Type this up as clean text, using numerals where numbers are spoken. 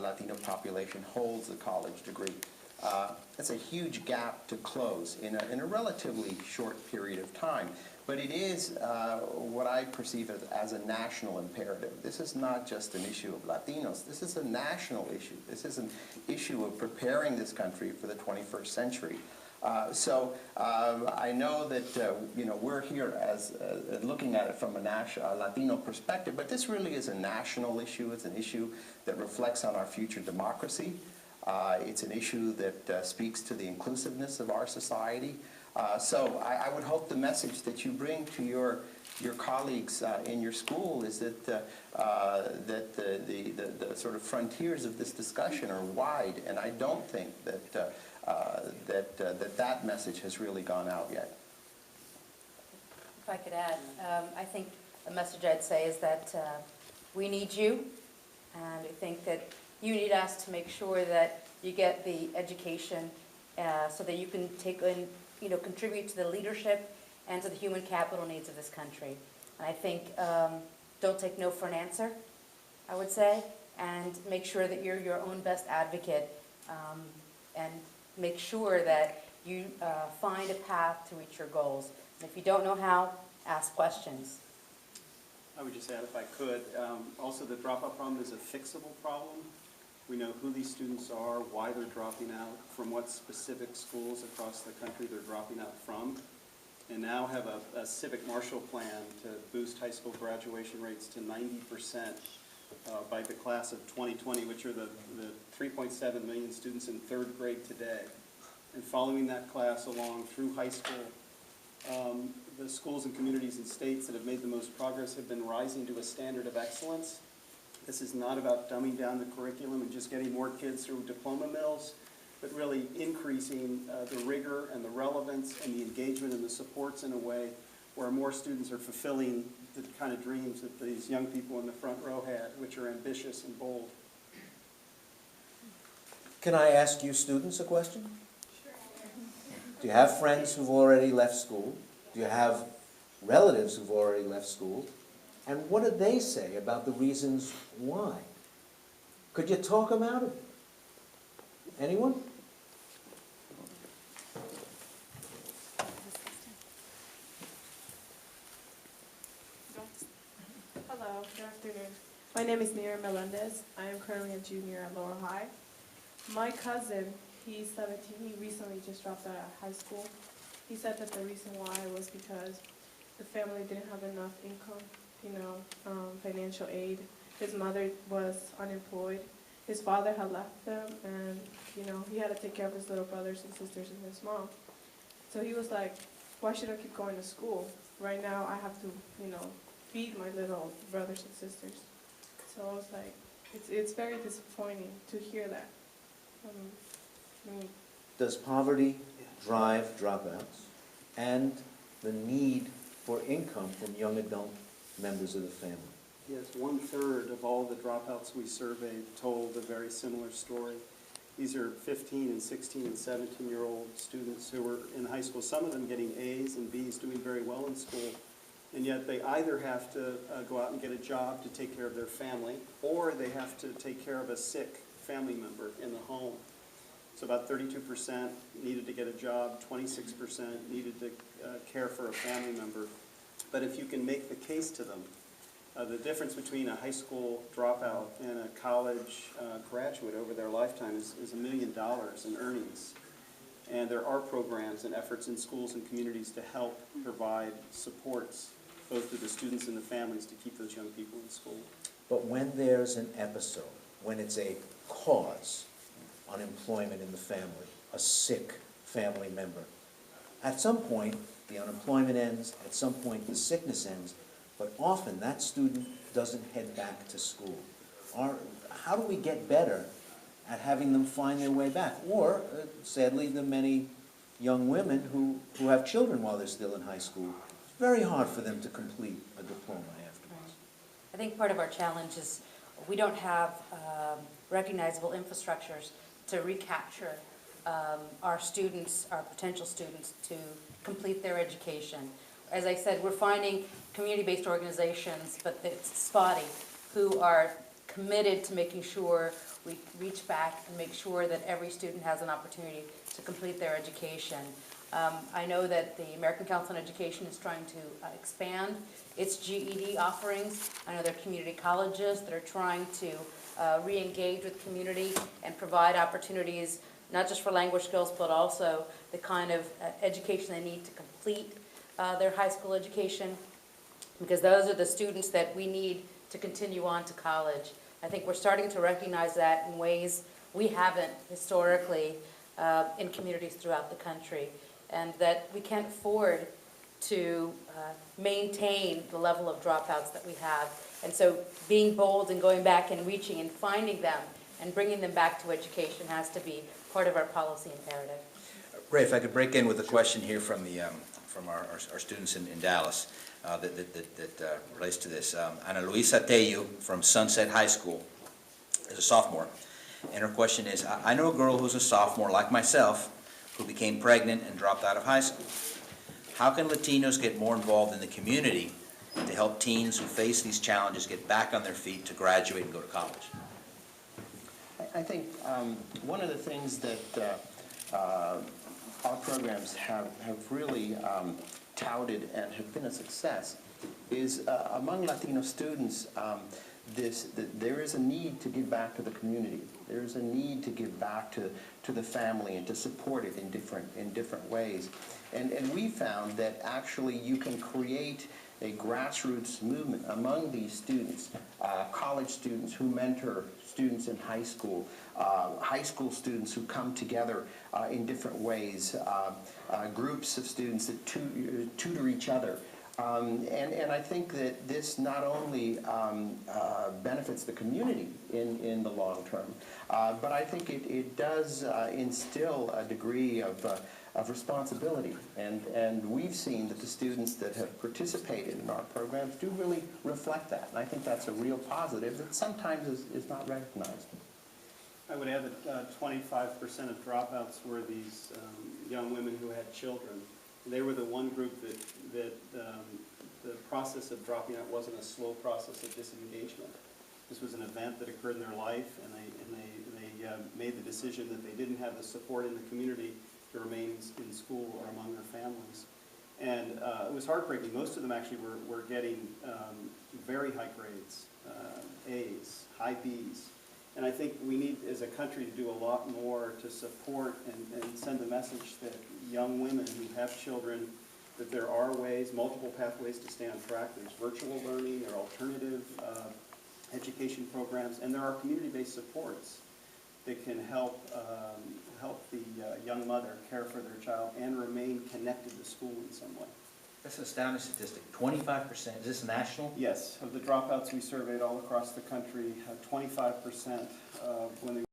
Latino population holds a college degree. It's a huge gap to close in a relatively short period of time. But it is what I perceive as a national imperative. This is not just an issue of Latinos. This is a national issue. This is an issue of preparing this country for the 21st century. So I know that we're here as looking at it from a Latino perspective, but this really is a national issue. It's an issue that reflects on our future democracy. It's an issue that speaks to the inclusiveness of our society. So I would hope the message that you bring to your colleagues in your school is that the sort of frontiers of this discussion are wide, and I don't think that that message has really gone out yet. If I could add, I think the message I'd say is that we need you, and I think that you need us to make sure that you get the education so that you can take in, contribute to the leadership and to the human capital needs of this country. And I think don't take no for an answer, I would say, and make sure that you're your own best advocate, and make sure that you find a path to reach your goals. And if you don't know how, ask questions. I would just add, if I could, also the dropout problem is a fixable problem. We know who these students are, why they're dropping out, from what specific schools across the country they're dropping out from, and now have a civic Marshall Plan to boost high school graduation rates to 90% by the class of 2020, which are the 3.7 million students in third grade today. And following that class along through high school, the schools and communities and states that have made the most progress have been rising to a standard of excellence. This is not about dumbing down the curriculum and just getting more kids through diploma mills, but really increasing the rigor and the relevance and the engagement and the supports in a way where more students are fulfilling the kind of dreams that these young people in the front row had, which are ambitious and bold. Can I ask you students a question? Sure. Do you have friends who've already left school? Do you have relatives who've already left school? And what do they say about the reasons why? Could you talk them out of it? Anyone? Hello, good afternoon. My name is Mira Melendez. I am currently a junior at Lower High. My cousin, he's 17, he recently just dropped out of high school. He said that the reason why was because the family didn't have enough income, financial aid. His mother was unemployed. His father had left them, and he had to take care of his little brothers and sisters and his mom. So he was like, why should I keep going to school? Right now I have to, feed my little brothers and sisters. So I was like, it's very disappointing to hear that. Does poverty drive dropouts and the need for income from young adult members of the family? Yes, 1/3 of all the dropouts we surveyed told a very similar story. These are 15 and 16 and 17-year-old students who were in high school, some of them getting A's and B's, doing very well in school, and yet they either have to go out and get a job to take care of their family, or they have to take care of a sick family member in the home. So about 32% needed to get a job, 26% needed to care for a family member. But if you can make the case to them, the difference between a high school dropout and a college graduate over their lifetime is $1 million in earnings. And there are programs and efforts in schools and communities to help provide supports both to the students and the families to keep those young people in school. But when there's an episode, when it's a cause, unemployment in the family, a sick family member, at some point the unemployment ends, at some point the sickness ends, but often that student doesn't head back to school. How do we get better at having them find their way back? Or, sadly, the many young women who have children while they're still in high school, it's very hard for them to complete a diploma afterwards. I think part of our challenge is we don't have recognizable infrastructures to recapture our students, our potential students, to complete their education. As I said, we're finding community-based organizations, but it's spotty, who are committed to making sure we reach back and make sure that every student has an opportunity to complete their education. I know that the American Council on Education is trying to expand its GED offerings. I know there are community colleges that are trying to re-engage with community and provide opportunities, not just for language skills, but also the kind of education they need to complete their high school education, because those are the students that we need to continue on to college. I think we're starting to recognize that in ways we haven't historically in communities throughout the country, and that we can't afford to maintain the level of dropouts that we have. And so being bold and going back and reaching and finding them and bringing them back to education has to be part of our policy imperative. Ray, if I could break in with a question here from our students in Dallas that relates to this. Ana Luisa Tello from Sunset High School is a sophomore, and her question is, I know a girl who's a sophomore like myself who became pregnant and dropped out of high school. How can Latinos get more involved in the community to help teens who face these challenges get back on their feet to graduate and go to college? I think one of the things that our programs have really touted and have been a success is among Latino students, that there is a need to give back to the community. There is a need to give back to the family and to support it in different ways. And we found that actually you can create a grassroots movement among these students, college students who mentor students in high school students who come together in different ways, groups of students that tutor each other. And I think that this not only benefits the community in the long term, but I think it does instill a degree of responsibility. And we've seen that the students that have participated in our programs do really reflect that. And I think that's a real positive that sometimes is not recognized. I would add that 25% of dropouts were these young women who had children. They were the one group that the process of dropping out wasn't a slow process of disengagement. This was an event that occurred in their life, and they made the decision that they didn't have the support in the community to remain in school or among their families. And it was heartbreaking. Most of them actually were getting very high grades, A's, high B's. And I think we need, as a country, to do a lot more to support and send a message that young women who have children, that there are ways, multiple pathways to stay on track. There's virtual learning, there are alternative education programs, and there are community-based supports that can help the young mother care for their child and remain connected to school in some way. That's an astounding statistic. 25%. Is this national? Yes, of the dropouts we surveyed all across the country, 25% when they